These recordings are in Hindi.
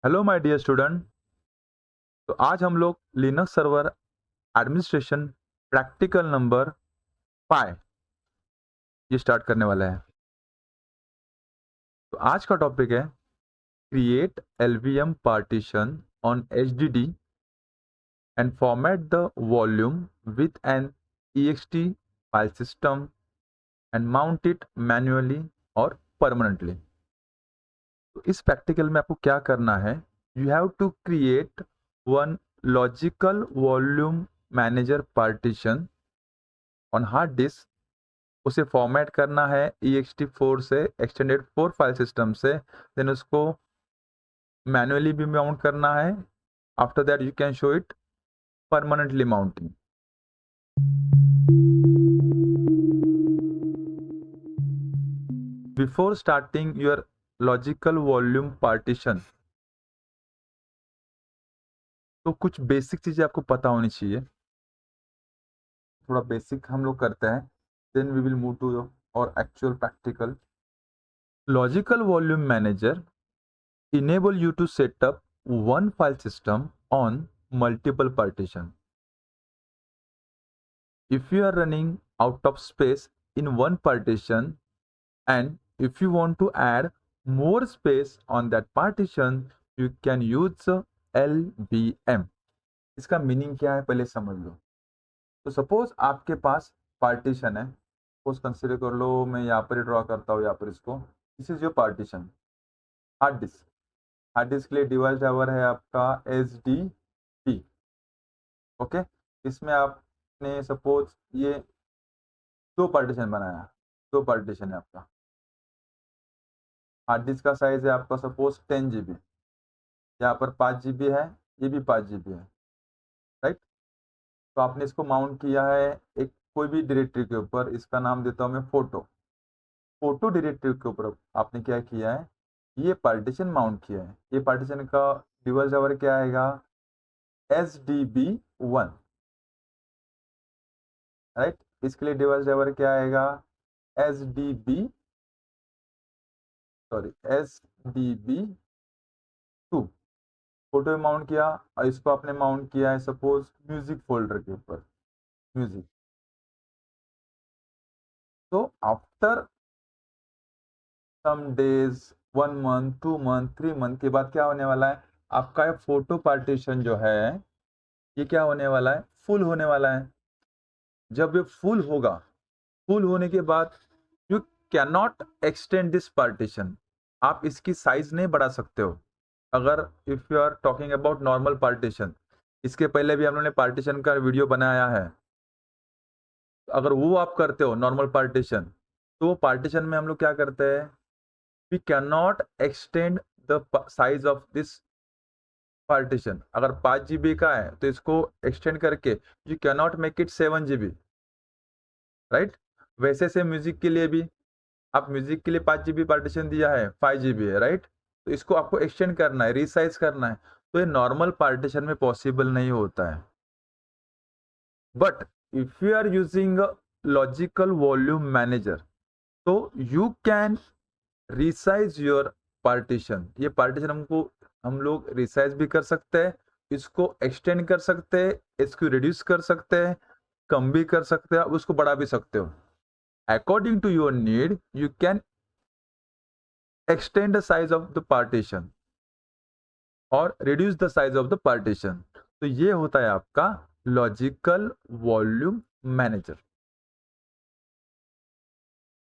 Hello my dear student. तो आज हम लोग Linux server administration practical number 5 ये स्टार्ट करने वाला है। तो आज का टॉपिक है create LVM partition on HDD and format the volume with an EXT file system and mount it manually और परमानेंटली। तो इस प्रैक्टिकल में आपको क्या करना है, you have to create one logical volume manager partition on hard disk. उसे फॉर्मेट करना है ext4 से, एक्सटेंडेड 4 फाइल सिस्टम से, देन उसको मैनुअली भी माउंट करना है। After that you can show it permanently mounting. Before starting your logical volume partition, तो कुछ बेसिक चीजें आपको पता होनी चाहिए। थोड़ा बेसिक हम लोग करते हैं, then we will move to our actual practical. Logical volume manager enable you to set up one file system on multiple partition. If you are running out of space in one partition and if you want to add more space on that partition, you can use LVM. इसका मीनिंग क्या है पहले समझ लो। तो सपोज आपके पास पार्टीशन है, सपोज कंसिडर कर लो, मैं यहाँ पर ड्रॉ करता हूँ, यहाँ पर इसको, this is your partition. Hard disk, hard disk के लिए डिवाइस ड्राइवर है आपका HDD। ओके, इसमें आपने सपोज ये दो पार्टीशन बनाया, दो पार्टीशन है आपका। हार्ड डिस्क का साइज है आपका सपोज 10 GB, यहाँ पर 5 GB है, ये भी 5 GB है, राइट। तो आपने इसको माउंट किया है एक कोई भी डायरेक्टरी के ऊपर, इसका नाम देता हूँ मैं फोटो। फोटो डायरेक्टरी के ऊपर आपने क्या किया है, ये पार्टीशन माउंट किया है। ये पार्टीशन का डिवाइस ड्राइवर क्या आएगा, SDB1, राइट। इसके लिए डिवाइस ड्राइवर क्या आएगा, SDB2। फोटो में माउंट किया और इसको आपने माउंट किया है सपोज म्यूजिक फोल्डर के ऊपर, म्यूजिक। तो after some days, 1 month, 2 month, 3 month के बाद क्या होने वाला है, आपका ये फोटो पार्टीशन जो है ये क्या होने वाला है, फुल होने वाला है। जब ये फुल होगा, फुल होने के बाद you can not extend this partition, आप इसकी साइज नहीं बढ़ा सकते हो। अगर if you are talking about normal partition, इसके पहले भी हम लोगों ने पार्टीशन का वीडियो बनाया है। अगर वो आप करते हो नॉर्मल पार्टीशन, तो वो पार्टीशन में हम लोग क्या करते हैं, we can not extend the size of this partition. अगर 5 GB का है तो इसको एक्सटेंड करके you can not make it 7 GB, right. वैसे से म्यूजिक के लिए भी, आप म्यूजिक के लिए 5 GB पार्टीशन दिया है, 5 GB है, राइट। तो इसको आपको एक्सटेंड करना है, रीसाइज करना है, तो ये नॉर्मल पार्टीशन में पॉसिबल नहीं होता है। But if you are using logical volume manager, तो you can resize your partition. ये पार्टीशन हम लोग रिसाइज भी कर सकते हैं, इसको एक्सटेंड कर सकते हैं, इसको रिड्यूस कर सकते हैं, कम भी कर सकते हैं, उसको बढ़ा भी सकते हो। According to your need you can extend the size of the partition और reduce the size of the partition। तो ये होता है आपका logical volume manager.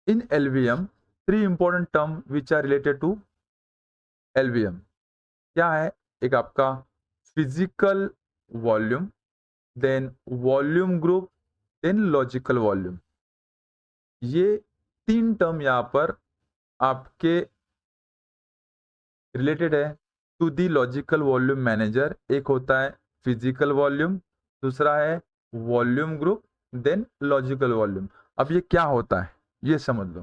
In LVM 3 important term which are related to LVM क्या है, एक आपका physical volume, then volume group, then logical volume. ये 3 टर्म यहाँ पर आपके रिलेटेड है to the logical volume manager. एक होता है फिजिकल वॉल्यूम, दूसरा है volume group, then logical volume. अब ये क्या होता है ये समझ लो।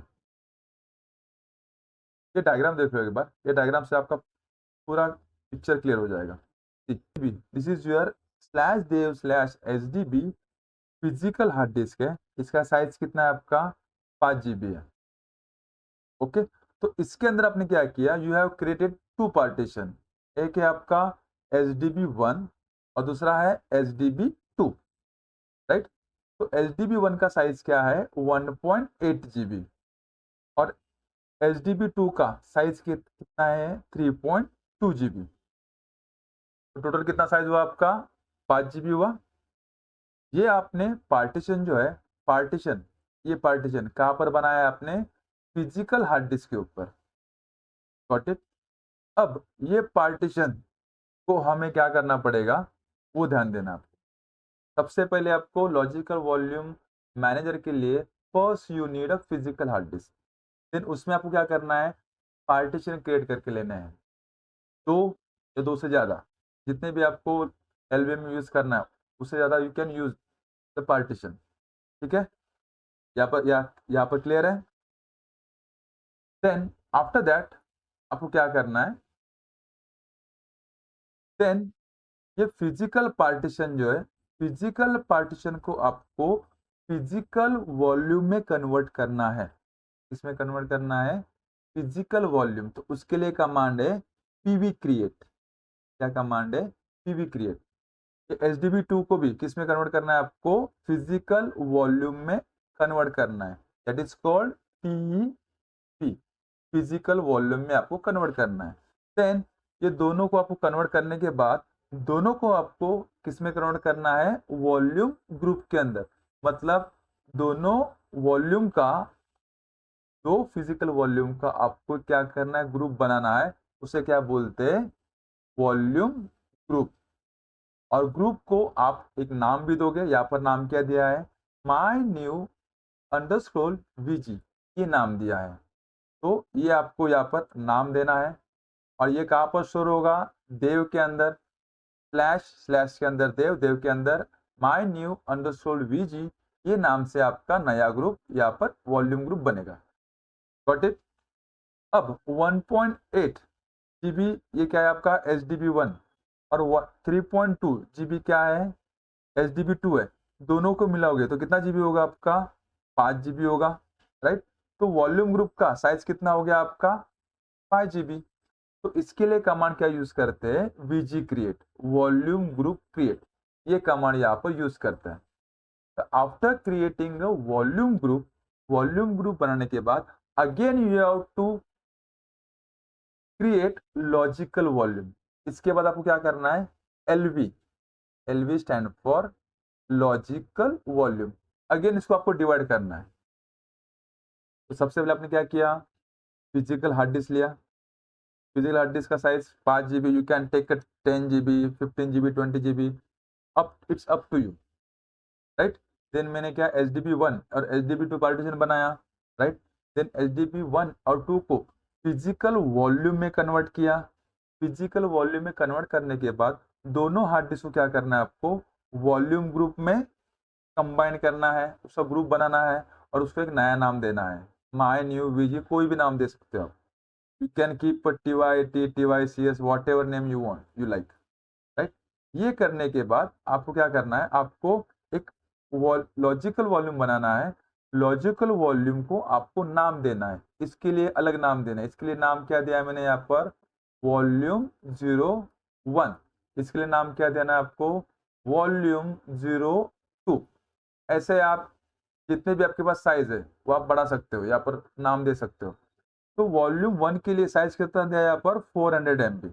ये डायग्राम देख लो एक बार, ये डायग्राम से आपका पूरा पिक्चर क्लियर हो जाएगा। This is your slash dev slash HDB physical hard disk है, इसका साइज कितना है आपका 5 GB है। ओके, तो इसके अंदर आपने क्या किया, यू हैव क्रिएटेड 2 पार्टीशन, एक है आपका HDB1 और दूसरा है HDB2, राइट। तो HDB1 का साइज क्या है 1.8 GB और HDB2 का साइज कितना है 3.2 GB। तो टोटल कितना साइज हुआ आपका 5 GB हुआ। ये आपने पार्टीशन जो है, पार्टीशन, ये पार्टीशन कहाँ पर बनाया है आपने, फिजिकल हार्ड डिस्क के ऊपर। Got it. अब ये पार्टीशन को हमें क्या करना पड़ेगा वो ध्यान देना आपको। सबसे पहले आपको लॉजिकल वॉल्यूम मैनेजर के लिए first you need a physical hard disk. Then उसमें आपको क्या करना है, पार्टीशन क्रिएट करके लेना है, दो या दो से ज़्यादा, जितने भी आपको एलवीएम यूज करना है उससे ज़्यादा you can use the partition. ठीक है, यहाँ पर क्लियर है। देन आफ्टर दैट आपको क्या करना है, देन ये फिजिकल पार्टीशन जो है, फिजिकल पार्टीशन को आपको फिजिकल वॉल्यूम में कन्वर्ट करना है। इसमें कन्वर्ट करना है फिजिकल वॉल्यूम, तो उसके लिए कमांड है पीवी क्रिएट। क्या कमांड है, पीवी क्रिएट। HDB2 को भी किस में कन्वर्ट करना है आपको, फिजिकल वॉल्यूम में कन्वर्ट करना है, that is called PEP, physical volume में आपको कन्वर्ट करना है। देन ये दोनों को आपको कन्वर्ट करने के बाद दोनों को आपको किस में कन्वर्ट करना है, वॉल्यूम ग्रुप के अंदर। मतलब दोनों वॉल्यूम का, दो फिजिकल वॉल्यूम का आपको क्या करना है, ग्रुप बनाना है। उसे क्या बोलते हैं, वॉल्यूम ग्रुप। और ग्रुप को आप एक नाम भी दोगे, यहाँ पर नाम क्या दिया है, माई न्यू अंडरस्कोर VG, ये नाम दिया है। तो ये आपको यहाँ पर नाम देना है और ये कहाँ पर स्टोर होगा, देव के अंदर, स्लैश स्लैश के अंदर देव, देव के अंदर माई न्यू अंडरस्कोर VG, ये नाम से आपका नया ग्रुप यहाँ पर वॉल्यूम ग्रुप बनेगा। Got it. अब 1.8 GB ये क्या है आपका HDB1 और 3.2 GB क्या है HDB2 है। दोनों को मिलाओगे तो कितना जीबी होगा आपका, 5 GB होगा, राइट। तो वॉल्यूम ग्रुप का साइज कितना हो गया आपका 5 GB। तो इसके लिए कमांड क्या यूज करते हैं, VG create, volume group create, ये कमांड यहाँ पर यूज करते हैं। तो आफ्टर क्रिएटिंग वॉल्यूम ग्रुप बनाने के बाद again you have to create logical volume. इसके बाद आपको क्या करना है, LV, LV stand for logical volume. Again इसको आपको डिवाइड करना है। तो सबसे पहले आपने क्या किया, फिजिकल हार्ड डिस्क लिया। फिजिकल हार्ड डिस्क का size 5 GB, you can take 10 GB, 15 GB, 20 GB, up it's up to you, right. Then मैंने क्या HDB1 और HDB2 पार्टीशन बनाया, राइट। देन HDB1 और 2 को फिजिकल वॉल्यूम में कन्वर्ट किया। फिजिकल वॉल्यूम में कन्वर्ट करने के बाद दोनों हार्ड डिस्क को क्या करना है आपको, वॉल्यूम ग्रुप में कंबाइन करना है, उसका ग्रुप बनाना है और उसको एक नया नाम देना है, माई न्यू VG, कोई भी नाम दे सकते हो आप। You can keep TYT, TYCS, what ever name you want, you like, right. ये करने के बाद आपको क्या करना है, आपको एक लॉजिकल वॉल्यूम बनाना है। लॉजिकल वॉल्यूम को आपको नाम देना है, इसके लिए अलग नाम देना है। इसके लिए नाम क्या दिया है मैंने यहाँ पर, वॉल्यूम 01। इसके लिए नाम क्या देना है आपको, वॉल्यूम 02। ऐसे आप जितने भी आपके पास साइज है वो आप बढ़ा सकते हो, यहाँ पर नाम दे सकते हो। तो वॉल्यूम 1 के लिए साइज कितना दिया है यहाँ पर 400 MB।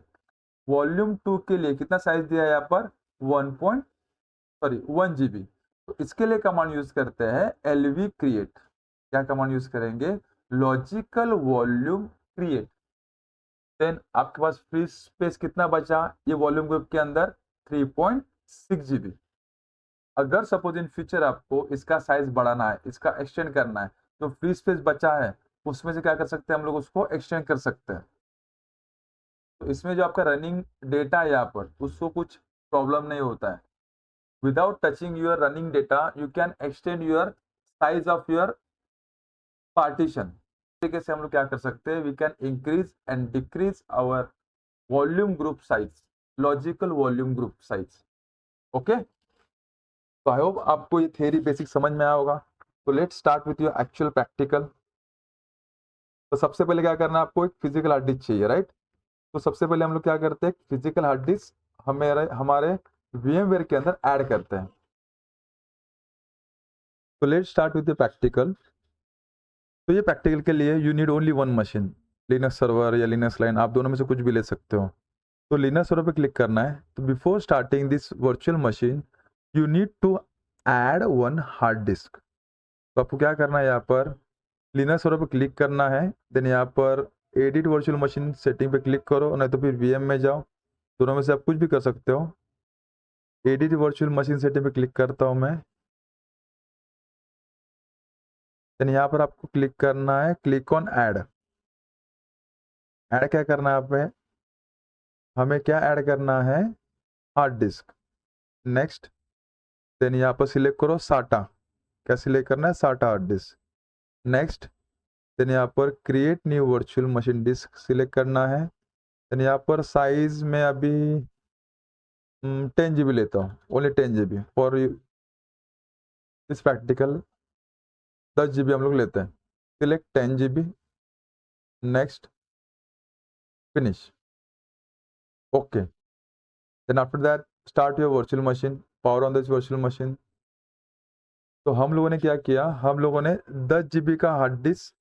वॉल्यूम 2 के लिए कितना साइज दिया है यहाँ पर 1 GB। तो इसके लिए कमांड यूज करते हैं LV क्रिएट। क्या कमांड यूज करेंगे, लॉजिकल वॉल्यूम क्रिएट। देन आपके पास फ्री स्पेस कितना बचा, ये वॉल्यूम ग्रुप के अंदर 3.6 GB। अगर सपोज इन फ्यूचर आपको इसका साइज बढ़ाना है, इसका एक्सटेंड करना है, तो फ्री स्पेस बचा है उसमें से क्या कर सकते हैं हम लोग, उसको एक्सटेंड कर सकते हैं। तो इसमें जो आपका रनिंग डेटा है यहाँ पर उसको कुछ प्रॉब्लम नहीं होता है। Without touching your running data you can extend your size of your partition. तरीके से हम लोग क्या कर सकते हैं, we can increase and decrease our volume group size, logical volume group size. Okay, तो आई होप आपको ये थ्योरी बेसिक समझ में आया होगा। तो let's start with your actual practical. तो सबसे पहले क्या करना है, आपको एक फिजिकल हार्ड डिस्क चाहिए, राइट। तो सबसे पहले हम लोग क्या करते हैं, फिजिकल हार्ड डिस्क हमारे हमारे VMware के अंदर ऐड करते हैं। तो let's start with the practical. तो ये प्रैक्टिकल के लिए you need only one machine, Linux server या लिनक्स लाइन, आप दोनों में से कुछ भी ले सकते हो। तो लिनक्स सर्वर पे क्लिक करना है। तो before starting this virtual machine you need to add one hard disk. तो आपको क्या करना है, यहाँ पर लिनक्स सर्वर पे क्लिक करना है, देन यहाँ पर एडिट वर्चुअल मशीन सेटिंग पे क्लिक करो, नहीं तो फिर VM में जाओ, दोनों में से आप कुछ भी कर सकते हो। एडिट वर्चुअल मशीन सेटिंग पे क्लिक करता हूँ मैं, देन यहाँ पर आपको क्लिक करना है, क्लिक ऑन ऐड। ऐड क्या करना है, आप में हमें क्या ऐड करना है, हार्ड डिस्क। नेक्स्ट, देन यहाँ पर सिलेक्ट करो साटा, क्या सिलेक्ट करना है, साटा हार्ड डिस्क। नेक्स्ट, देन यहाँ पर create new virtual machine disk select करना है। देन यहाँ पर साइज में अभी 10 GB लेता हूँ, ओनली 10 GB फॉर इस प्रैक्टिकल। 10 GB हम लोग लेते हैं, select 10 GB। Next, finish, okay. Then after that start your virtual machine, power on this virtual machine. तो हम लोगों ने क्या किया, हम लोगों ने 10 GB का हार्ड डिस्क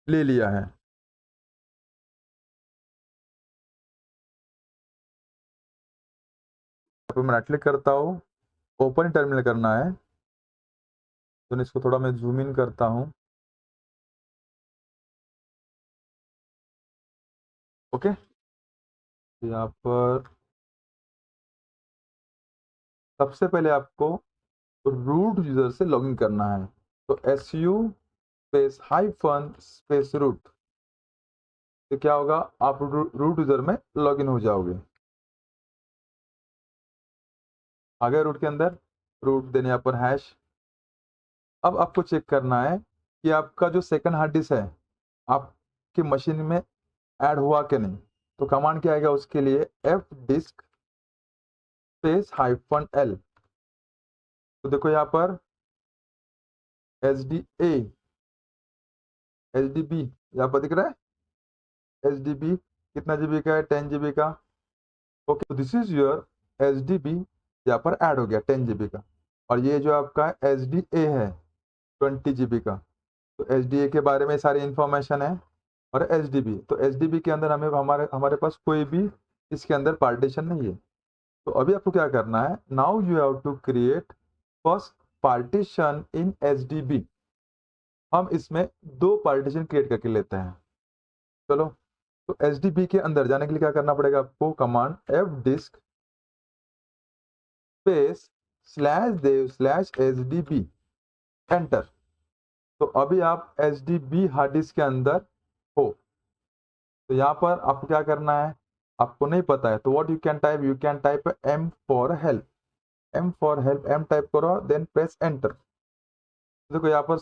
ले लिया है। तो मैं राइट क्लिक करता हूँ, ओपन टर्मिनल करना है। तो इसको थोड़ा मैं जूम इन करता हूँ, ओके। यहाँ पर सबसे पहले आपको रूट यूजर से लॉगिन करना है। तो SU space hyphen space root, तो क्या होगा, आप रूट यूजर में लॉगिन हो जाओगे। आ गए रूट के अंदर, रूट देने यहाँ पर हैश। अब आपको चेक करना है कि आपका जो सेकंड हार्ड डिस्क है आपकी मशीन में ऐड हुआ कि नहीं। तो कमांड क्या आएगा उसके लिए, F disk space hyphen L। तो देखो यहाँ पर SDA HDB यहाँ पर दिख रहा है, HDB कितना GB का है, 10 GB का। ओके, तो दिस इज योर HDB, यहाँ पर ऐड हो गया 10 GB का। और ये जो आपका SDA है 20 GB का। तो SDA के बारे में सारी इंफॉर्मेशन है। और HDB, तो HDB के अंदर हमें हमारे हमारे पास कोई भी इसके अंदर पार्टीशन नहीं है। तो अभी आपको क्या करना है, now you have to create first partition in HDB। हम इसमें 2 पार्टीशन क्रिएट करके लेते हैं, चलो। तो HDB के अंदर जाने के लिए क्या करना पड़ेगा आपको, command F disk space slash dev slash HDB, enter. तो अभी आप HDB हार्ड डिस्क के अंदर हो। तो यहाँ पर आपको क्या करना है, आपको नहीं पता है तो what you can type M for help, M type करो, देन प्रेस एंटर। देखो यहाँ पर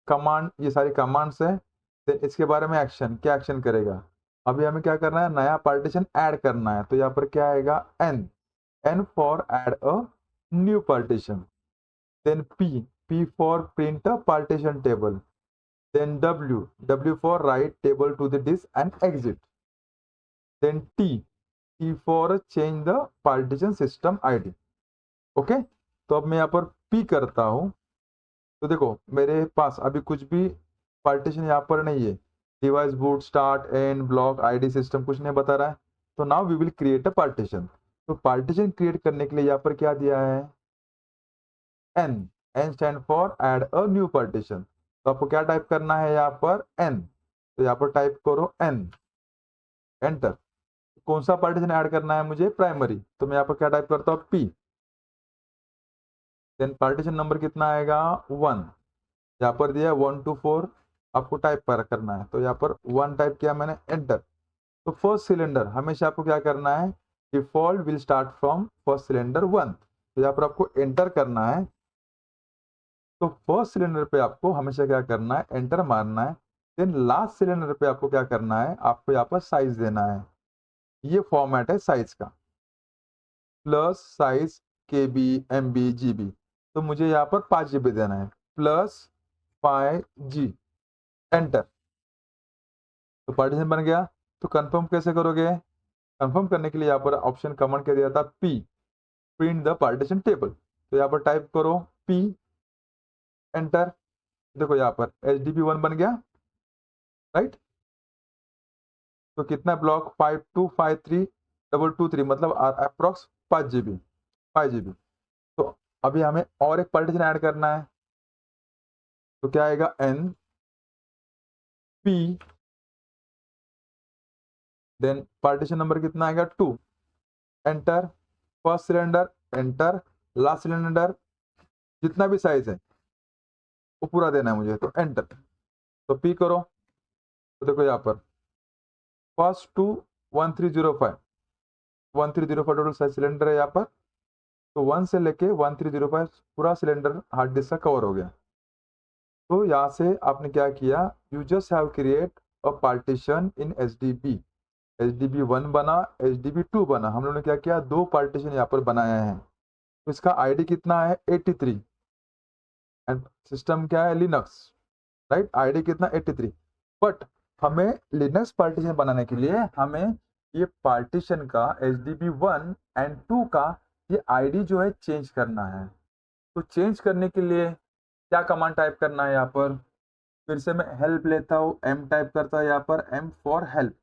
कमांड, ये सारी कमांड्स है। देन इसके बारे में एक्शन, क्या एक्शन करेगा, अभी हमें क्या करना है, नया पार्टीशन ऐड करना है। तो यहाँ पर क्या आएगा, N for add a new partition. Then P for print a partition table. Then W for write table to the disk and exit. Then T for change the partition system ID, okay. तो अब मैं यहाँ पर P करता हूँ। तो देखो मेरे पास अभी कुछ भी पार्टीशन यहाँ पर नहीं है, device boot start and block ID system कुछ नहीं बता रहा है। तो now we will create a partition. तो पार्टीशन क्रिएट करने के लिए यहाँ पर क्या दिया है, N stand for add a new partition. तो आपको क्या टाइप करना है यहाँ पर, N। तो यहाँ पर टाइप करो N, एंटर। कौन सा पार्टीशन ऐड करना है मुझे, प्राइमरी। तो मैं यहाँ पर क्या टाइप करता हूँ, P। देन पार्टीशन नंबर कितना आएगा, 1। यहाँ पर दिया 1 to 4, आपको टाइप पर करना है। तो यहाँ पर 1 टाइप किया मैंने, एंटर। तो फर्स्ट सिलेंडर हमेशा आपको क्या करना है, default will start from first cylinder 1। तो यहाँ पर आपको एंटर करना है। तो फर्स्ट सिलेंडर पे आपको हमेशा क्या करना है, एंटर मारना है। देन लास्ट सिलेंडर पे आपको क्या करना है, आपको यहाँ पर साइज देना है। ये फॉर्मेट है साइज का, plus size KB MB GB। तो मुझे यहाँ पर 5 GB देना है, प्लस 5G, एंटर। तो पार्टीशन बन गया। तो कंफर्म कैसे करोगे? कंफर्म करने के लिए यहाँ पर ऑप्शन कमांड क्या दिया था, P, print the partition table. तो यहाँ पर टाइप करो पी, एंटर। देखो यहाँ पर HDB1 बन गया, राइट। तो कितना ब्लॉक, 5253 मतलब अप्रोक्स 5 GB। तो अभी हमें और एक पार्टीशन ऐड करना है, तो क्या आएगा, N P, then partition number कितना आएगा, 2, enter. First cylinder, enter. Last cylinder जितना भी साइज है वो पूरा देना है मुझे, तो एंटर। तो पी करो, तो देखो यहाँ पर first to 1305 total size cylinder है यहाँ पर। तो 1 से लेके 1305 पूरा सिलेंडर हार्ड डिस्क का कवर हो गया। तो यहाँ से आपने क्या किया, you just have create a partition in HDB1 बना, HDB2 बना। हम लोगों ने क्या किया, 2 पार्टीशन यहाँ पर बनाया है। तो इसका आईडी कितना है, 83, एंड सिस्टम क्या है, लिनक्स, राइट। आईडी कितना, 83। बट हमें लिनक्स पार्टीशन बनाने के लिए हमें ये पार्टीशन का HDB1 एंड 2 का ये आईडी जो है चेंज करना है। तो चेंज करने के लिए क्या कमांड टाइप करना है यहाँ पर, फिर से मैं हेल्प लेता हूँ, एम टाइप करता हूँ यहाँ पर, M for help,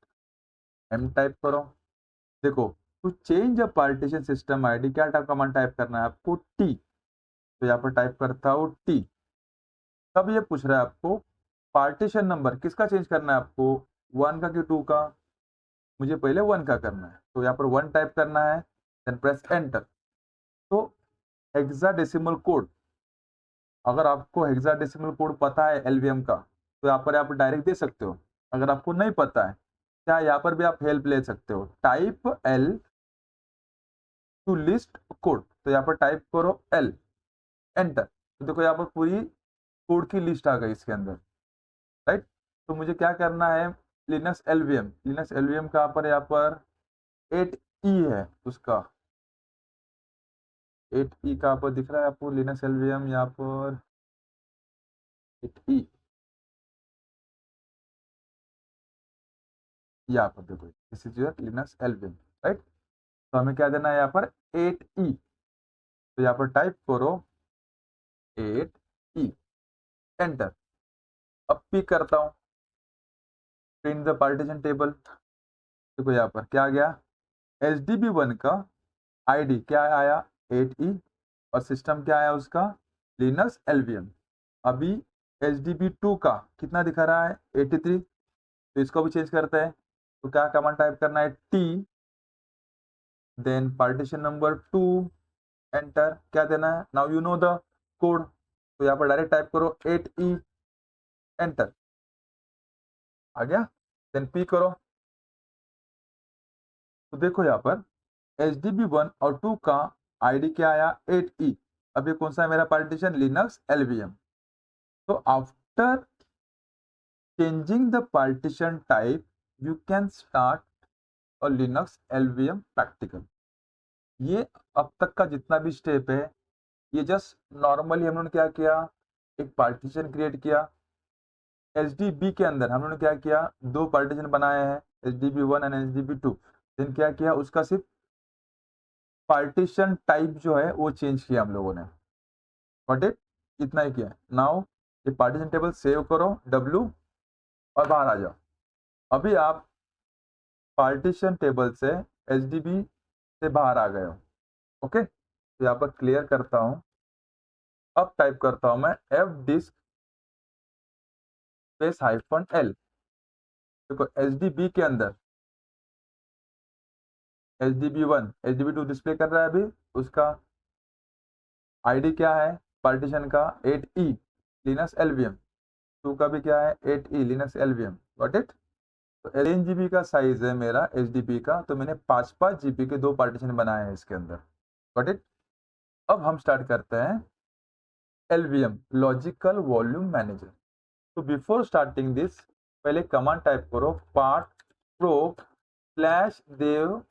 M type करो। देखो, to change a partition system ID क्या कमांड टाइप करना है आपको, टी। तो यहाँ पर टाइप करता हूँ टी। तब ये पूछ रहा है आपको पार्टीशन नंबर किसका चेंज करना है आपको, 1 का कि 2 का। मुझे पहले 1 का करना है, तो यहाँ पर 1 टाइप करना है, देन प्रेस एंटर। तो हेक्साडेसिमल कोड, अगर आपको हेक्साडेसिमल कोड पता है एलवीएम का, तो यहाँ पर आप डायरेक्ट दे सकते हो। अगर आपको नहीं पता है, क्या यहाँ पर भी आप हेल्प ले सकते हो, type L two list code. तो यहाँ पर टाइप करो एल, एंटर। तो देखो यहाँ पर पूरी कोड की लिस्ट आ गई इसके अंदर, राइट। तो मुझे क्या करना है, लिनक्स एलवीएम का यहाँ पर 8E है उसका, 8E का यहाँ पर दिख रहा है आपको, लिनक्स एलवीएम यहाँ पर 8E, यहाँ पर देखो, this is your Linux LVM, right. तो हमें क्या देना है यहाँ पर, 8E। तो यहाँ पर टाइप करो 8E, एंटर। अब पिक करता हूँ, प्रिंट द पार्टीशन टेबल। देखो यहाँ पर क्या आ गया, HDB1 का आईडी क्या आया, 8E, और सिस्टम क्या आया उसका, लिनक्स एलवीएम। अभी HDB2 का कितना दिखा रहा है, 83। तो इसको भी चेंज करते हैं। तो क्या कमांड टाइप करना है, T, then partition number 2, enter. क्या देना है, now you know the code. तो यहाँ पर डायरेक्ट टाइप करो 8E, एंटर। आ गया, देन पी करो। तो देखो यहाँ पर HDB1 और 2 का आईडी क्या आया, 8E। अब ये कौन सा है मेरा पार्टीशन, लिनक्स एलवीएम। तो after changing the partition type you can start a Linux LVM practical। ये अब तक का जितना भी स्टेप है, ये जस्ट नॉर्मली हम लोगों ने क्या किया, एक पार्टीशन क्रिएट किया। HDB के अंदर हम लोगों ने क्या किया, 2 पार्टीशन बनाए हैं, HDB1 एंड HDB2। देन क्या किया, उसका सिर्फ पार्टीशन टाइप जो है वो चेंज किया हम लोगों ने, गॉट इट, इतना ही किया। नाउ ये पार्टीशन टेबल सेव करो, W, और बाहर आ जाओ। अभी आप पार्टीशन टेबल से HDB से बाहर आ गए हो, ओके। तो यहाँ पर क्लियर करता हूँ। अब टाइप करता हूँ मैं एफ डिस्क स्पेस -L। देखो HDB के अंदर HDB1 HDB2 डिस्प्ले कर रहा है अभी, उसका आईडी क्या है पार्टीशन का, 8E, लिनक्स एलवीएम। 2 का भी क्या है, 8E, Linux LVM, got it. तो 3 GB का साइज है मेरा HDB का, तो मैंने 5-5 GB के 2 पार्टीशन बनाए हैं इसके अंदर, गॉट इट। अब हम स्टार्ट करते हैं LVM, लॉजिकल वॉल्यूम मैनेजर। तो बिफोर स्टार्टिंग दिस, पहले कमांड टाइप करो पार्ट प्रोक /dev/HDB।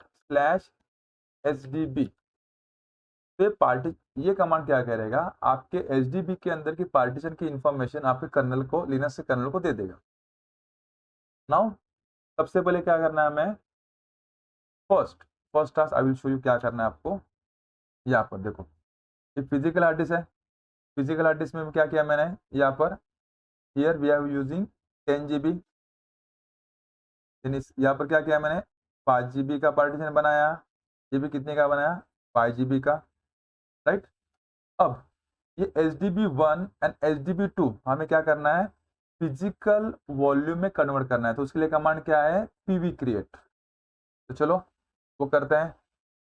तो ये कमांड क्या करेगा, आपके HDB के अंदर की पार्टीशन की इंफॉर्मेशन आपके कर्नल को, लिनक्स के कर्नल को दे देगा। नाउ सबसे पहले क्या करना है हमें, first task I will show you क्या करना है आपको। यहाँ पर देखो, ये फिजिकल हार्ड डिस्क है। फिजिकल हार्ड डिस्क में क्या किया मैंने, यहाँ पर here we are using 10 GB। यहाँ पर क्या किया मैंने, 5 GB का पार्टीशन बनाया। ये भी कितने का बनाया, 5 GB का, राइट। अब ये HDB1 एंड HDB2 हमें क्या करना है, फिजिकल वॉल्यूम में कन्वर्ट करना है। तो उसके लिए कमांड क्या है, पीवी क्रिएट। तो चलो वो करते हैं,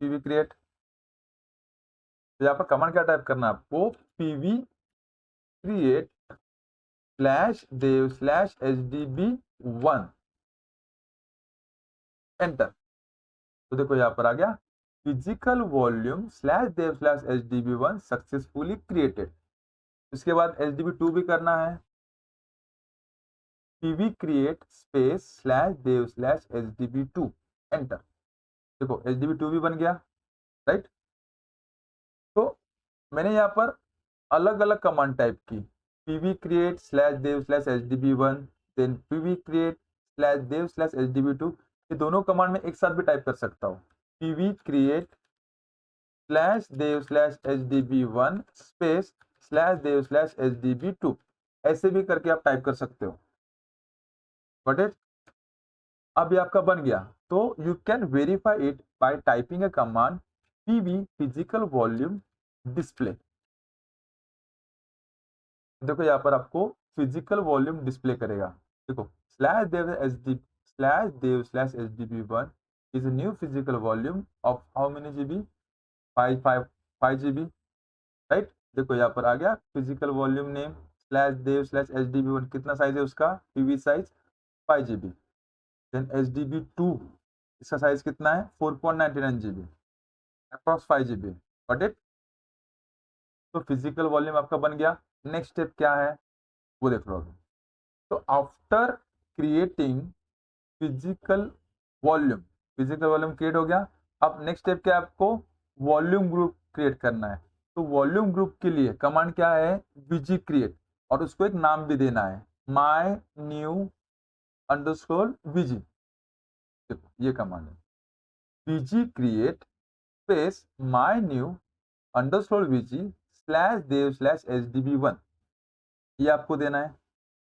पीवी क्रिएट। तो यहाँ पर कमांड क्या टाइप करना है आपको, पीवी क्रिएट /dev/HDB1, एंटर। तो देखो यहाँ पर आ गया, physical volume /dev/HDB1 successfully created. इसके बाद HDB2 भी करना है, pv create space /dev/HDB2, enter. देखो HDB2 भी बन गया, राइट। तो मैंने यहाँ पर अलग अलग कमांड टाइप की, pv create /dev/HDB1, देन pv create /dev/HDB2। ये दोनों कमांड में एक साथ भी टाइप कर सकता हूँ, pv create /dev/HDB1 space /dev/HDB2, ऐसे भी करके आप टाइप कर सकते हो। Got it. अब ये आपका बन गया। तो you can verify it by typing A command pv physical volume display. देखो यहाँ पर आपको फिजिकल वॉल्यूम डिस्प्ले करेगा। देखो /dev/HDB1 is a new physical volume of how many GB, 5 GB, right. देखो यहाँ पर आ गया फिजिकल वॉल्यूम नेम /dev/HDB1, कितना साइज है उसका, PV size 5 GB। Then HDB2 इसका साइज कितना है, 4.99 GB, approx 5 GB। Got it. तो फिजिकल वॉल्यूम आपका बन गया। नेक्स्ट स्टेप क्या है वो देख लो अभी। तो after creating physical volume, physical volume create हो गया। अब नेक्स्ट स्टेप क्या है, आपको वॉल्यूम ग्रुप क्रिएट करना है। तो वॉल्यूम ग्रुप के लिए कमांड क्या है, वीजी क्रिएट, और उसको एक नाम भी देना है, माय न्यू अंडरस्कोर वीजी। देखो ये कमांड है, VG create space my new underscore VG /dev/HDB1, ये आपको देना है।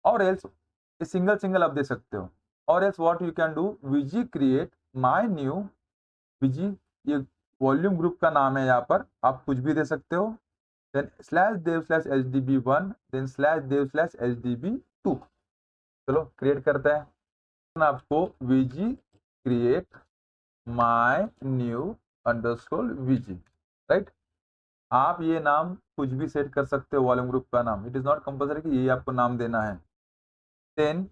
और एल्स ये सिंगल सिंगल आप दे सकते हो। और else what you can do, VG create my new VG, ये वॉल्यूम ग्रुप का नाम है, यहाँ पर आप कुछ भी दे सकते हो। Then /dev/HDB1, then /dev/HDB2। चलो क्रिएट करते हैं। आपको VG create my new underscore VG, right. आप ये नाम कुछ भी सेट कर सकते हो, वॉल्यूम ग्रुप का नाम, इट इज नॉट कंपल्सरी कि ये आपको नाम देना है। देन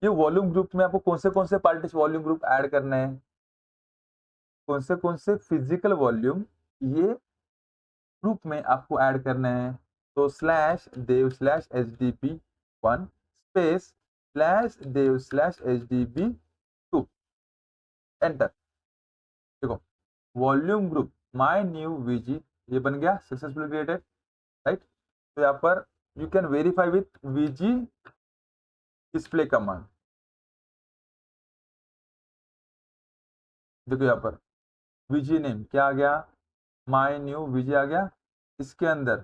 ये वॉल्यूम ग्रुप में आपको कौन से पार्टिस वॉल्यूम ग्रुप ऐड करने हैं, कौन से फिजिकल वॉल्यूम ये ग्रुप में आपको ऐड करने हैं। तो /dev/HDB1 स्पेस /dev/HDB2, एंटर। देखो volume group my new VG ये बन गया, सक्सेसफुली क्रिएटेड, राइट। तो यहाँ पर you can verify with VG display command. देखो यहाँ पर वीजी नेम क्या आ गया, माय न्यू वीजी आ गया। इसके अंदर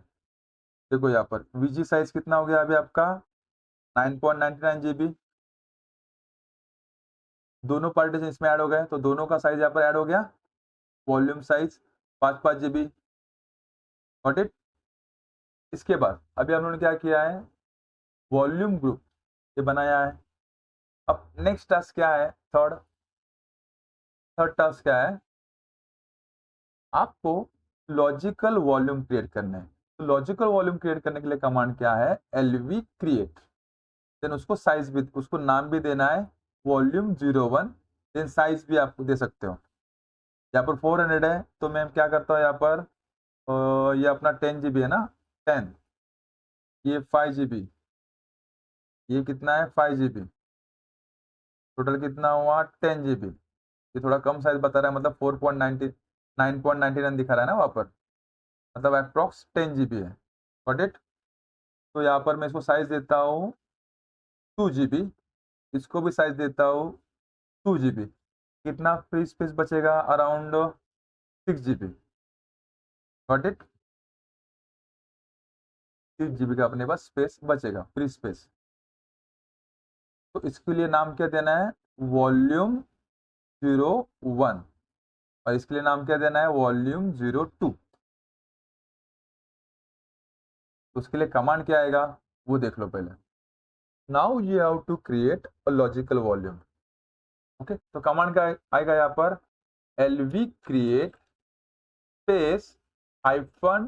देखो यहाँ पर वीजी साइज कितना हो गया अभी आपका, 9.99 GB। दोनों पार्टीशन इसमें ऐड हो गए, तो दोनों का साइज यहाँ पर ऐड हो गया, volume size 5 GB। Got it. इसके बाद अभी हम लोगों ने क्या किया है, वॉल्यूम ग्रुप ये बनाया है। अब नेक्स्ट टास्क क्या है, थर्ड टास्क क्या है, आपको लॉजिकल वॉल्यूम क्रिएट करना है। तो लॉजिकल वॉल्यूम क्रिएट करने के लिए कमांड क्या है, एलवी क्रिएट। देन उसको साइज भी, उसको नाम भी देना है वॉल्यूम 01। देन साइज भी आप दे सकते हो। यहाँ पर 400 है, तो मैं क्या करता हूँ यहाँ पर ये अपना 10 GB है ना, 10, ये 5 GB, ये कितना है 5 GB, टोटल कितना हुआ 10 GB। ये थोड़ा कम साइज बता रहा है, मतलब 9.99 दिखा रहा है ना वहाँ पर, मतलब अप्रॉक्स 10 GB है। Got it. तो यहाँ पर मैं इसको साइज देता हूँ 2 GB, इसको भी साइज देता हूँ 2 GB। कितना फ्री स्पेस बचेगा? Around 6 GB। Got it? 6 GB का अपने पास स्पेस बचेगा, फ्री स्पेस। तो इसके लिए नाम क्या देना है? वॉल्यूम 01। और इसके लिए नाम क्या देना है? वॉल्यूम 02। उसके लिए कमांड क्या आएगा वो देख लो पहले। Now you have to create a logical volume. Okay, तो कमांड क्या आएगा यहाँ पर? LV create space hyphen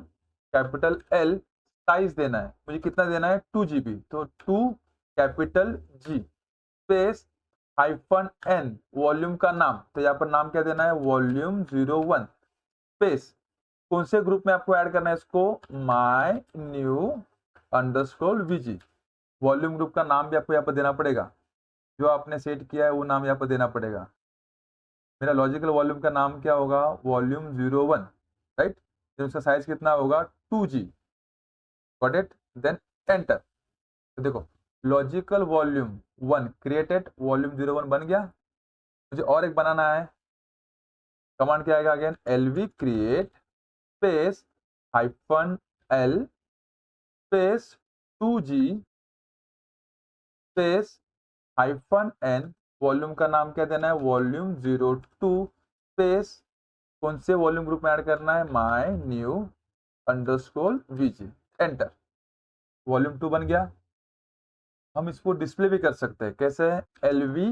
capital L, size देना है मुझे, कितना देना है? 2 GB। तो 2 capital G space hyphen N, volume का नाम, तो यहाँ पर नाम क्या देना है? वॉल्यूम 01 स्पेस, कौन से ग्रुप में आपको ऐड करना है इसको? My new underscore VG. Volume group का नाम भी आपको यहाँ पर देना पड़ेगा, जो आपने सेट किया है वो नाम यहाँ पर देना पड़ेगा। मेरा लॉजिकल वॉल्यूम का नाम क्या होगा? Volume 01, right? तो उसका साइज कितना होगा? 2G। Got it? Then enter. तो देखो, लॉजिकल वॉल्यूम 1 क्रिएटेड, वॉल्यूम 01 बन गया। मुझे और एक बनाना है। कमांड क्या आएगा? Again LV create space hyphen L space 2G space hyphen N, volume का नाम क्या देना है? वॉल्यूम 02 स्पेस, कौन से वॉल्यूम ग्रुप में ऐड करना है? My new underscore VG. Enter. Volume 2 बन गया। हम इसको डिस्प्ले भी कर सकते हैं, कैसे? LV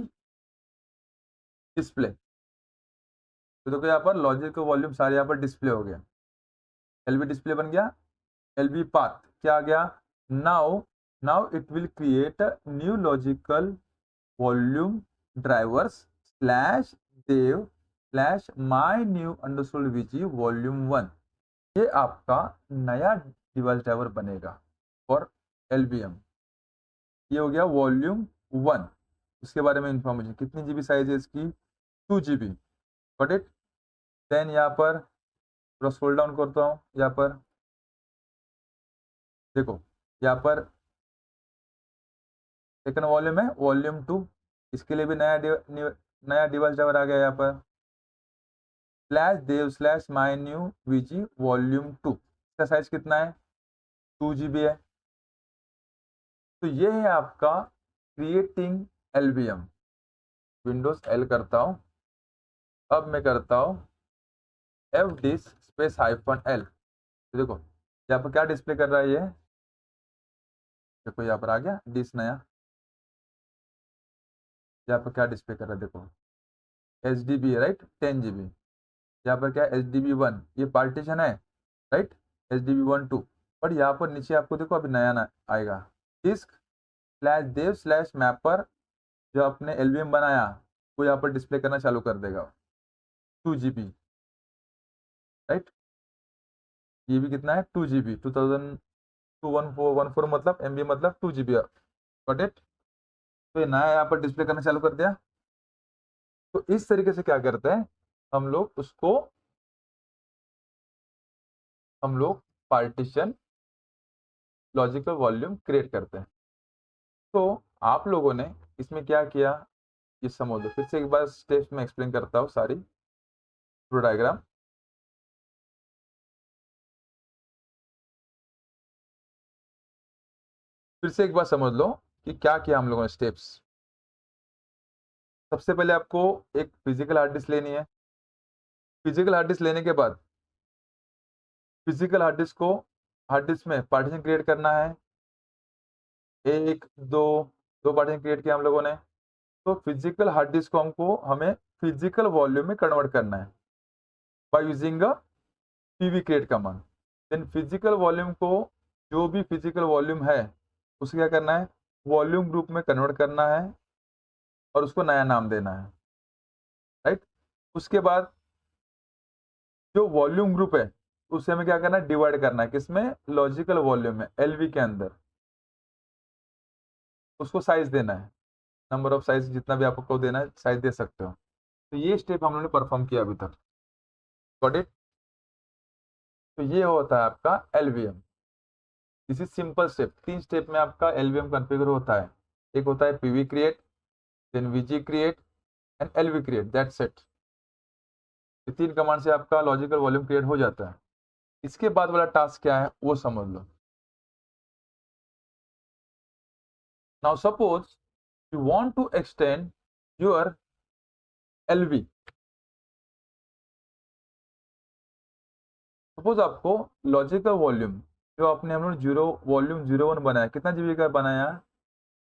display. तो देखो यहाँ पर लॉजिक का वॉल्यूम सारे यहाँ पर डिस्प्ले हो गया। एलवी डिस्प्ले बन गया। एलवी पाथ क्या आ गया? Now now it will create new logical volume drivers slash dev slash my new underscore VG volume 1। ये आपका नया डिवाइस ड्राइवर बनेगा फॉर एलवीएम। ये हो गया वॉल्यूम 1। उसके बारे में इंफॉर्मेशन, कितनी जीबी साइज है इसकी? 2 GB। Got it? देन यहाँ पर थोड़ा स्क्रॉल डाउन करता हूँ। यहाँ पर देखो, यहाँ पर सेकंड वॉल्यूम है वॉल्यूम 2। इसके लिए भी नया डिवाइस ड्राइवर आ गया यहाँ पर, slash dev slash my new VG volume 2। इसका साइज कितना है? 2 GB है। तो ये है आपका क्रिएटिंग एलवीएम। विंडोज एल करता हूँ। अब मैं करता हूँ F disc space hyphen L. देखो यहाँ पर क्या डिस्प्ले कर रहा है ये? देखो यहाँ पर आ गया डिस्क नया। यहाँ पर क्या डिस्प्ले कर रहा है? देखो एच डी बी है, राइट? 10 GB। यहाँ पर क्या? एच डी बी 1, ये पार्टीशन है, right? H D B 1 2। But यहाँ पर नीचे आपको देखो अभी नया ना आएगा, disk slash dev slash mapper, जो आपने एलवीएम बनाया वो यहाँ पर डिस्प्ले करना चालू कर देगा। 2 GB, राइट? ये भी कितना है? 2 GB, 2214 मतलब एमबी मतलब 2 GB। Got it? तो ये नया यहाँ पर डिस्प्ले करना चालू कर दिया। तो इस तरीके से क्या करते हैं हम लोग पार्टीशन लॉजिकल वॉल्यूम क्रिएट करते हैं। तो आप लोगों ने इसमें क्या किया ये समझ लो। फिर से एक बार स्टेप्स में एक्सप्लेन करता हूँ सारी पूरा डायग्राम। फिर से एक बार समझ लो कि क्या किया हम लोगों ने स्टेप्स। सबसे पहले आपको एक फिजिकल हार्ड डिस्क लेनी है। फिजिकल हार्ड डिस्क लेने के बाद फिजिकल हार्ड डिस्क में पार्टीशन क्रिएट करना है। एक दो दो पार्टीशन क्रिएट किया हम लोगों ने। तो फिजिकल हार्ड डिस्क को हमें फिजिकल वॉल्यूम में कन्वर्ट करना है by using a PV create command. Then physical volume को, जो भी फिजिकल वॉल्यूम है उसे क्या करना है? वॉल्यूम ग्रुप में कन्वर्ट करना है और उसको नया नाम देना है, राइट? उसके बाद जो वॉल्यूम ग्रुप है उसे हमें क्या करना है? डिवाइड करना है किसमें? लॉजिकल वॉल्यूम में, एलवी के अंदर। उसको साइज देना है, नंबर ऑफ साइज जितना भी आपको देना है साइज दे सकते हो। तो ये स्टेप हम लोगों ने परफॉर्म किया अभी तक। Got it? तो ये होता है आपका LVM. This is simple step. 3 step में आपका एलवीएम कॉन्फ़िगर होता है। एक होता है PV create, then VG create, and LV create, that's it. ये 3 कमांड से आपका लॉजिकल वॉल्यूम क्रिएट हो जाता है। इसके बाद वाला टास्क क्या है वो समझ लो। Now suppose you want to extend your LV। Suppose आपको लॉजिकल वॉल्यूम जो आपने हम लोग वॉल्यूम 01 बनाया, कितना जीबी का बनाया,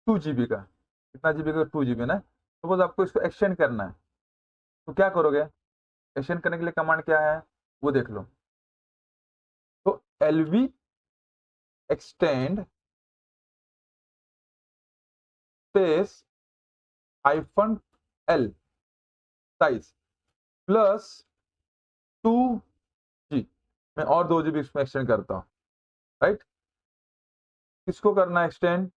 2 GB का। कितना जीबी का, 2 GB ना। सपोज आपको इसको एक्सटेंड करना है, तो क्या करोगे? एक्सटेंड करने के लिए कमांड क्या है वो देख लो। तो LV extend space -L size plus 2G। मैं और 2 GB इसमें एक्सटेंड करता हूँ, राइट। किसको करना है extend?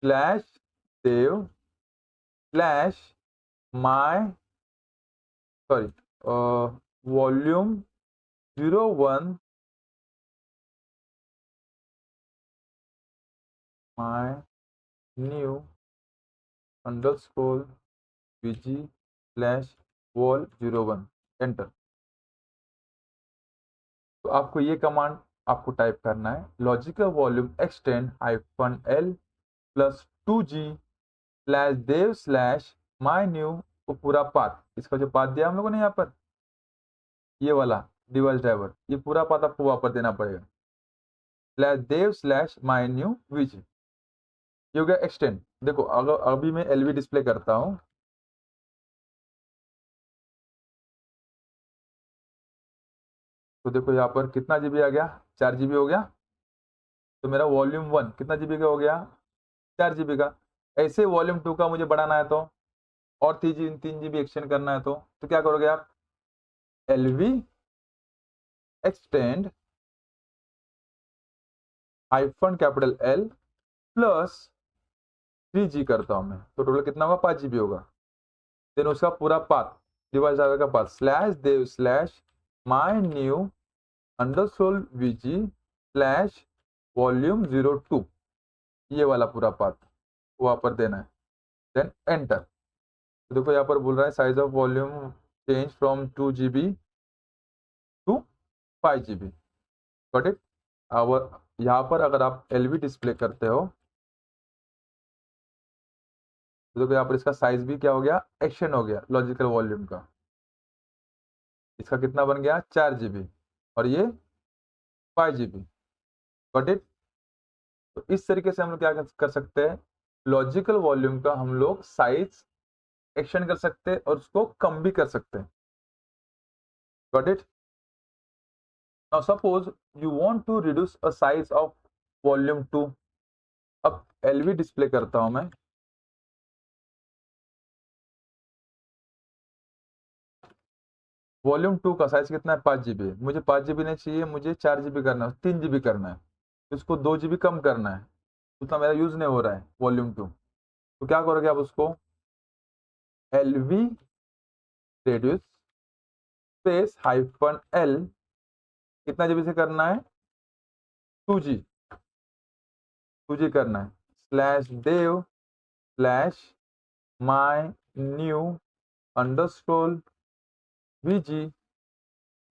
Slash dev slash my sorry volume 01 my new underscore VG slash vol 01 enter. तो आपको ये कमांड आपको टाइप करना है, logical volume extend -L plus 2G slash dev slash my new, वो पूरा पाथ, इसका जो पाथ दिया हम लोगों ने यहाँ पर, ये वाला डिवाइस ड्राइवर, ये पूरा पाथ आपको वहां पर देना पड़ेगा, slash dev slash my new VG। ये हो गया एक्सटेंड। देखो अगर अभी मैं LV डिस्प्ले करता हूँ, तो देखो यहाँ पर कितना जीबी आ गया, 4 GB हो गया। तो मेरा वॉल्यूम 1 कितना जीबी का हो गया, 4 GB का। ऐसे वॉल्यूम 2 का मुझे बढ़ाना है तो, और 3 GB एक्सटेंड करना है तो क्या करोगे आप? LV extend -L plus 3G करता हूं मैं, तो टोटल कितना होगा, 5 GB होगा। देन उसका पूरा पाथ, डिवाइस ड्राइवर का path, slash dev slash my new underscore VG slash volume 02, ये वाला पूरा पाथ वहां पर देना है। Then enter. तो देखो यहाँ पर बोल रहा है size of volume change from 2 GB to 5 GB। Got it. और यहाँ पर अगर आप LV डिस्प्ले करते हो, तो देखो यहाँ पर इसका साइज भी क्या हो गया, एक्सटेंड हो गया लॉजिकल वॉल्यूम का। इसका कितना बन गया, 4 GB, और ये 5 GB। Got it. तो इस तरीके से हम लोग क्या कर सकते हैं, लॉजिकल वॉल्यूम का हम लोग साइज एक्सटेंड कर सकते हैं और उसको कम भी कर सकते हैं। Got it. Now suppose you want to reduce a size of volume 2। अब LV डिस्प्ले करता हूं मैं, वॉल्यूम 2 का साइज कितना है, 5 GB। मुझे 5 GB नहीं चाहिए, मुझे 4 GB करना है, 3 GB करना है। इसको 2 GB कम करना है, उतना मेरा यूज नहीं हो रहा है वॉल्यूम 2। तो क्या करोगे आप उसको, LV रेड्यूस स्पेस -L, कितना GB से करना है, 2G, 2G करना है, slash dev slash my new underscore VG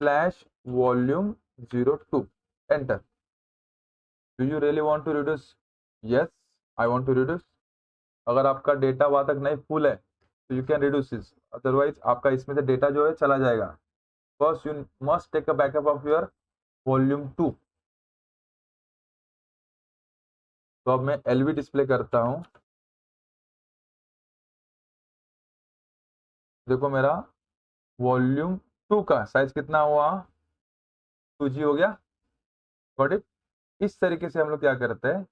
slash volume 02 enter. Do you really want to reduce? Yes, I want to reduce. अगर आपका डेटा वहां तक नहीं फुल है तो you can reduce this, otherwise आपका इसमें से डेटा जो है चला जाएगा। First you must take a backup of your volume 2। तो अब मैं LV डिस्प्ले करता हूं, देखो मेरा वॉल्यूम 2 का साइज कितना हुआ, 2G हो गया। Got it. इस तरीके से हम लोग क्या करते हैं,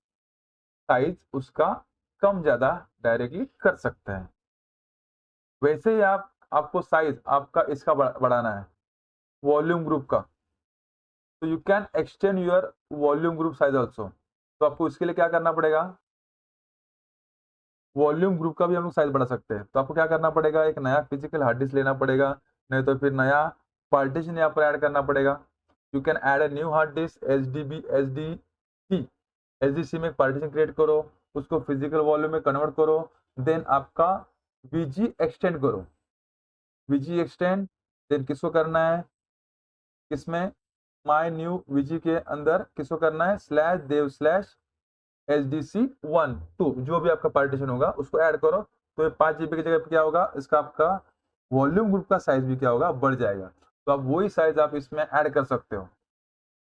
साइज उसका कम ज्यादा डायरेक्टली कर सकते हैं। वैसे ही आपको साइज आपका इसका बढ़ाना है, वॉल्यूम ग्रुप का, तो you can extend your volume group size also. तो आपको इसके लिए क्या करना पड़ेगा, वॉल्यूम ग्रुप का भी हम लोग साइज बढ़ा सकते हैं। तो आपको क्या करना पड़ेगा, एक नया फिजिकल हार्ड डिस्क लेना पड़ेगा, नहीं तो फिर नया पार्टीशन यहाँ पर ऐड करना पड़ेगा। You can add a new hard disk SDC में एक पार्टीशन क्रिएट करो, उसको फिजिकल वॉल्यूम में कन्वर्ट करो, देन आपका वीजी एक्सटेंड करो, वीजी एक्सटेंड, देन किसको करना है, किसमें, माय न्यू वीजी के अंदर किसको करना है, स्लैश देव स्लैश HDC1 2 जो भी आपका पार्टीशन होगा उसको ऐड करो। तो ये 5 GB की जगह पे क्या होगा, इसका आपका वॉल्यूम ग्रुप का साइज भी क्या होगा, बढ़ जाएगा। तो आप वही साइज आप इसमें ऐड कर सकते हो,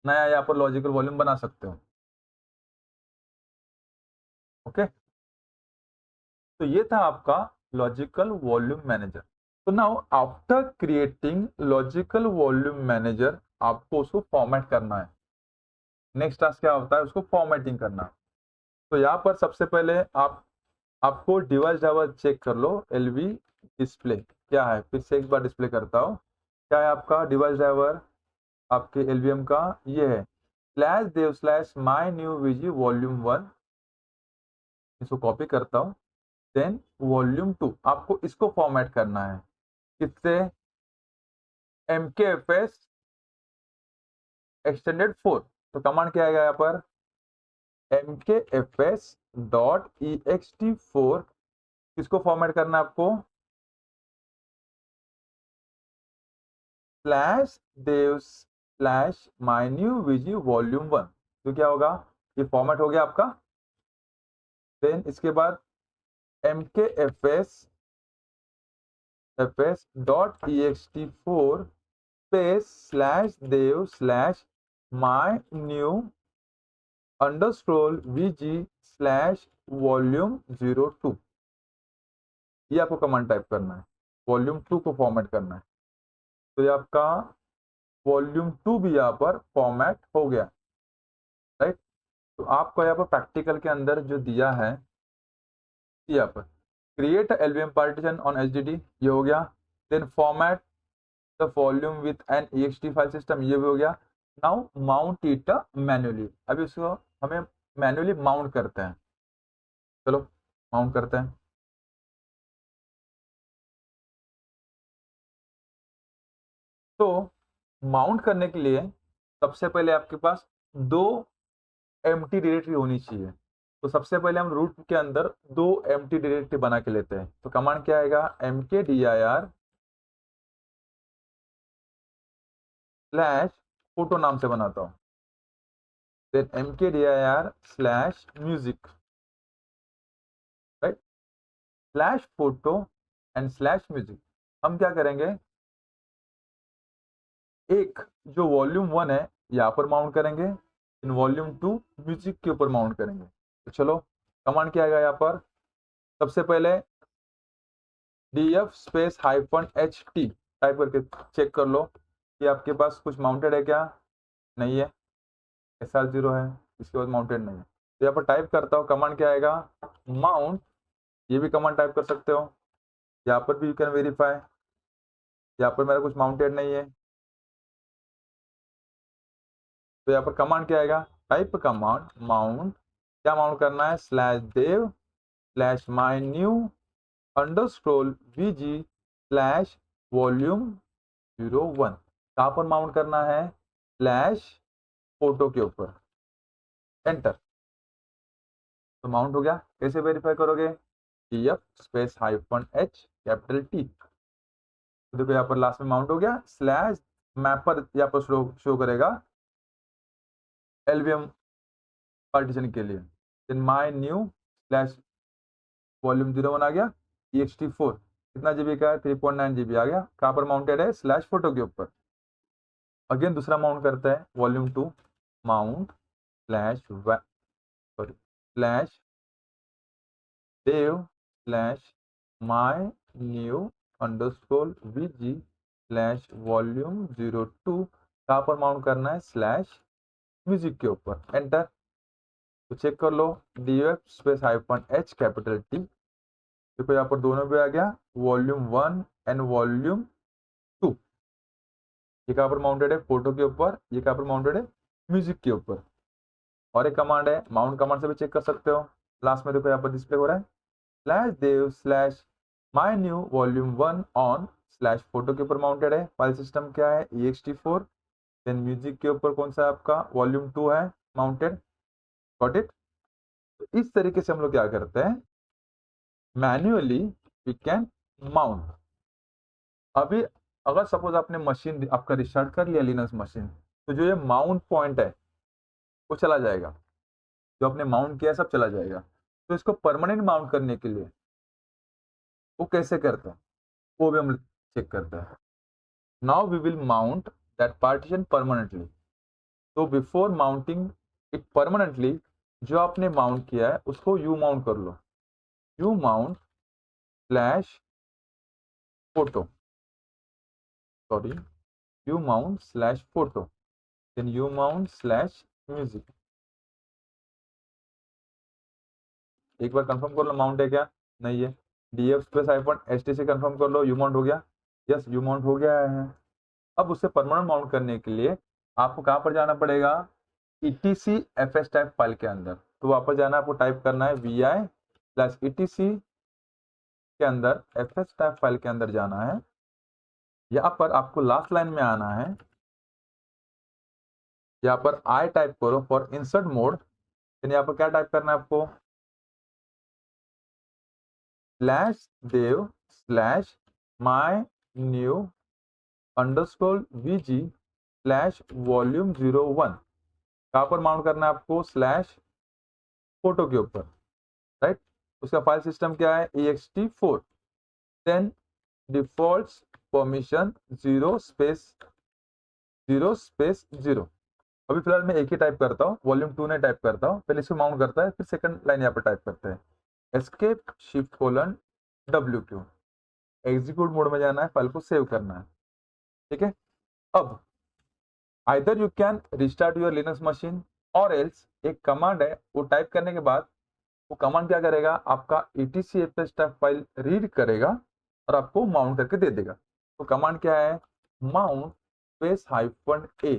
नया यहाँ पर लॉजिकल वॉल्यूम बना सकते हो। ओके, तो ये था आपका लॉजिकल वॉल्यूम मैनेजर। तो now after creating logical volume manager, आपको उसको फॉर्मेट करना है। नेक्स्ट टास्क क्या होता है, उसको फॉर्मेटिंग करना। तो यहाँ पर सबसे पहले आपको डिवाइस ड्राइवर चेक कर लो, LV डिस्प्ले क्या है, फिर से एक बार डिस्प्ले करता हूँ। क्या है आपका डिवाइस ड्राइवर आपके LVM का, ये है slash dev slash my new VG volume 1। इसको कॉपी करता हूँ, देन वॉल्यूम 2 आपको इसको फॉर्मेट करना है, किससे, MKFS एक्सटेंडेड 4। तो कमांड क्या आएगा यहाँ पर, MKFS.ext4 किसको फॉर्मेट करना है आपको, slash dev slash my new VG volume 1। तो क्या होगा, ये फॉर्मेट हो गया आपका। देन इसके बाद MKFS.ext4 space slash dev slash my new underscore VG slash volume 02। ये आपको कमांड टाइप करना है, वॉल्यूम 2 को फॉर्मेट करना है। तो ये आपका वॉल्यूम 2 भी यहाँ पर फॉर्मेट हो गया, राइट। तो आपको यहाँ पर प्रैक्टिकल के अंदर जो दिया है, यहाँ पर create LVM partition on HDD, ये हो गया। Then format the volume with an EXT file system, ये भी हो गया। नाउ माउंट इट मैन्युअली, अभी उसको हमें मैन्युअली माउंट करते हैं। चलो माउंट करते हैं। तो माउंट करने के लिए सबसे पहले आपके पास 2 एम्प्टी डायरेक्टरी होनी चाहिए। तो सबसे पहले हम रूट के अंदर 2 एम्प्टी डायरेक्टरी बना के लेते हैं। तो कमांड क्या आएगा, mkdir स्लैश फोटो नाम से बनाता हूँ, then mkdir slash music, right, slash photo and slash music. हम क्या करेंगे, एक जो वॉल्यूम 1 है यहाँ पर माउंट करेंगे, इन वॉल्यूम 2 म्यूजिक के ऊपर माउंट करेंगे। तो चलो कमांड क्या आएगा यहाँ पर, सबसे पहले df स्पेस -HT टाइप करके चेक कर लो कि आपके पास कुछ माउंटेड है क्या, नहीं है, SR0 है, इसके बाद माउंटेड नहीं है। तो यहाँ पर टाइप करता हूँ, कमांड क्या आएगा, माउंट, ये भी कमांड टाइप कर सकते हो। यहाँ पर भी यू कैन वेरीफाई, यहाँ पर मेरा कुछ माउंटेड नहीं है। तो यहाँ पर कमांड क्या आएगा, टाइप कमांड माउंट, क्या माउंट करना है, slash dev slash my new underscore VG slash volume 01। कहाँ पर माउंट करना है, स्लैश फोटो के ऊपर, एंटर। तो माउंट हो गया। कैसे वेरीफाई करोगे, df space -H capital T। तो देखो यहाँ पर लास्ट में माउंट हो गया, स्लैश मैपर यहाँ पर शो करेगा LVM पार्टीशन के लिए। Then my new slash volume 01 आ गया, ext4 कितना GB का है, 3.9 GB आ गया। कहाँ पर माउंटेड है, स्लैश फोटो के ऊपर। अगेन दूसरा माउंट करते हैं, volume 2 mount slash sorry slash dev slash my new underscore VG slash volume 02। कहाँ पर माउंट करना है, स्लैश म्यूजिक के ऊपर, एंटर। तो चेक कर लो, df space -H capital T। देखो यहाँ पर दोनों पे आ गया, वॉल्यूम 1 एंड वॉल्यूम 2। ये कहाँ पर माउंटेड है, फोटो के ऊपर, ये कहाँ पर माउंटेड है, म्यूजिक के ऊपर। और एक कमांड है, माउंट कमांड से भी चेक कर सकते हो। लास्ट में देखो यहाँ पर डिस्प्ले हो रहा है, slash dev slash my new volume 1 on slash photo के ऊपर माउंटेड है। फाइल सिस्टम क्या है, ext4। देन म्यूजिक के ऊपर कौन सा है आपका, वॉल्यूम 2 है माउंटेड, गॉट इट। तो इस तरीके से हम लोग क्या करते हैं, मैन्युअली वी कैन माउंट। अभी अगर सपोज आपने मशीन आपका रिस्टार्ट कर लिया लिनक्स मशीन, तो जो ये माउंट पॉइंट है वो चला जाएगा, जो आपने माउंट किया है सब चला जाएगा। तो इसको परमानेंट माउंट करने के लिए वो कैसे करते हैं, वो भी हम चेक करते हैं। Now we will mount that partition permanently. तो बिफोर माउंटिंग इट परमानेंटली, जो आपने माउंट किया है उसको यू माउंट कर लो। You mount slash photo, sorry, you mount slash photo, then you mount slash music. एक बार कंफर्म कर लो माउंट है क्या, नहीं है। df स्पेस हाइफन st से कंफर्म कर लो, यू माउंट हो गया, यस यू माउंट हो गया है। अब उसे परमानेंट माउंट करने के लिए आपको कहाँ पर जाना पड़ेगा, etc fs टाइप फाइल के अंदर। तो वापस जाना, आपको टाइप करना है vi प्लस etc के अंदर fs टाइप फाइल के अंदर जाना है। यहाँ पर आपको लास्ट लाइन में आना है, यहाँ पर आई टाइप करो फॉर इंसर्ट मोड। यहाँ पर क्या टाइप करना है आपको, slash dev slash my new underscore vg slash volume 01। कहाँ पर माउंट करना है आपको, स्लैश फोटो के ऊपर, राइट। उसका फाइल सिस्टम क्या है, ext4। Then default permission 0 space 0। अभी फिलहाल मैं एक ही टाइप करता हूँ, वॉल्यूम 2 ने टाइप करता हूँ, पहले इसको माउंट करता है, फिर सेकंड लाइन यहाँ पर टाइप करते हैं, escape shift colon WQ। Execute mode में जाना है, फाइल को सेव करना है, ठीक है। अब either you can restart your Linux machine और एल्स, एक कमांड है, वो टाइप करने के बाद वो कमांड क्या करेगा, आपका etc fs फाइल रीड करेगा और आपको माउंट करके दे देगा। तो कमांड क्या है, माउंट स्पेस हाइफन ए,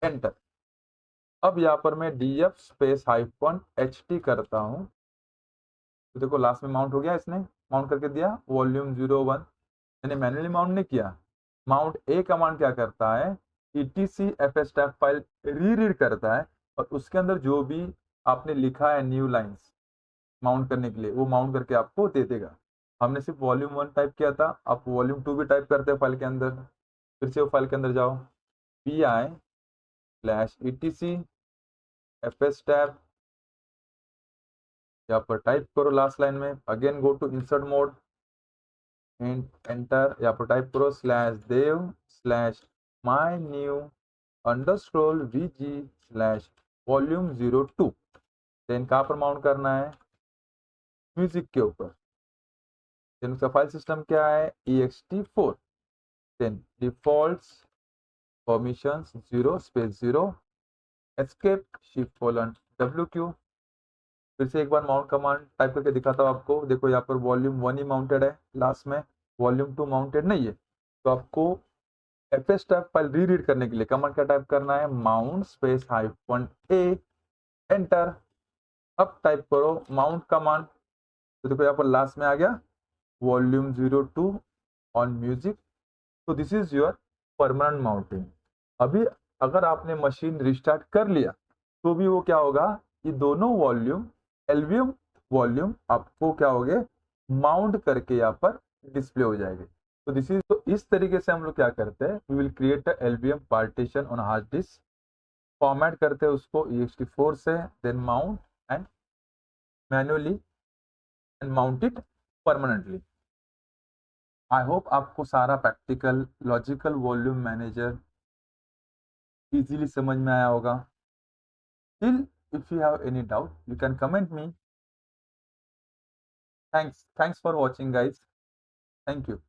एंटर। अब यहाँ पर मैं df स्पेस हाइफन ht करता हूँ, तो देखो लास्ट में माउंट हो गया, इसने माउंट करके दिया वॉल्यूम 01। मैंने मैन्युअली माउंट नहीं किया। माउंट ए कमांड क्या करता है, etc fs फाइल रीड करता है और उसके अंदर जो भी आपने लिखा है न्यू लाइंस माउंट करने के लिए, वो माउंट करके आपको दे देगा। हमने सिर्फ वॉल्यूम 1 टाइप किया था, आप वॉल्यूम 2 भी टाइप करते हैं फाइल के अंदर। फिर से वो फाइल के अंदर जाओ, vi slash etc fs tab, यहाँ पर टाइप करो लास्ट लाइन में, again go to insert mode and enter. यहाँ पर टाइप करो slash dev slash my new underscore vg slash volume 02। Then कहाँ पर माउंट करना है, म्यूजिक के ऊपर। देन उसका फाइल सिस्टम क्या है, ext4। Then default permissions 0 space 0, escape shift colon WQ। फिर से एक बार माउंट कमांड टाइप करके दिखाता हूँ आपको। देखो यहाँ पर वॉल्यूम 1 ही माउंटेड है, लास्ट में वॉल्यूम 2 माउंटेड नहीं है। तो आपको fs टाइप फाइल रीड करने के लिए कमांड क्या टाइप करना है, माउंट स्पेस हाइफन ए, एंटर। अब टाइप करो माउंट कमांड, तो देखो यहाँ पर लास्ट में आ गया वॉल्यूम 02 ऑन म्यूजिक। तो this is your permanent mounting. अभी अगर आपने मशीन रिस्टार्ट कर लिया तो भी वो क्या होगा, ये दोनों वॉल्यूम एलवीएम वॉल्यूम आपको क्या हो गए, माउंट करके यहाँ पर डिस्प्ले हो जाएंगे। तो दिस इज, तो इस तरीके से हम लोग क्या करते हैं, we will create a LVM partition on hard disk, format करते हैं उसको ext4 से, then mount and manually and mount it permanently. I hope आपको सारा practical logical volume manager easily समझ में आया होगा। Still, if you have any doubt, you can comment me. Thanks for watching, guys. Thank you.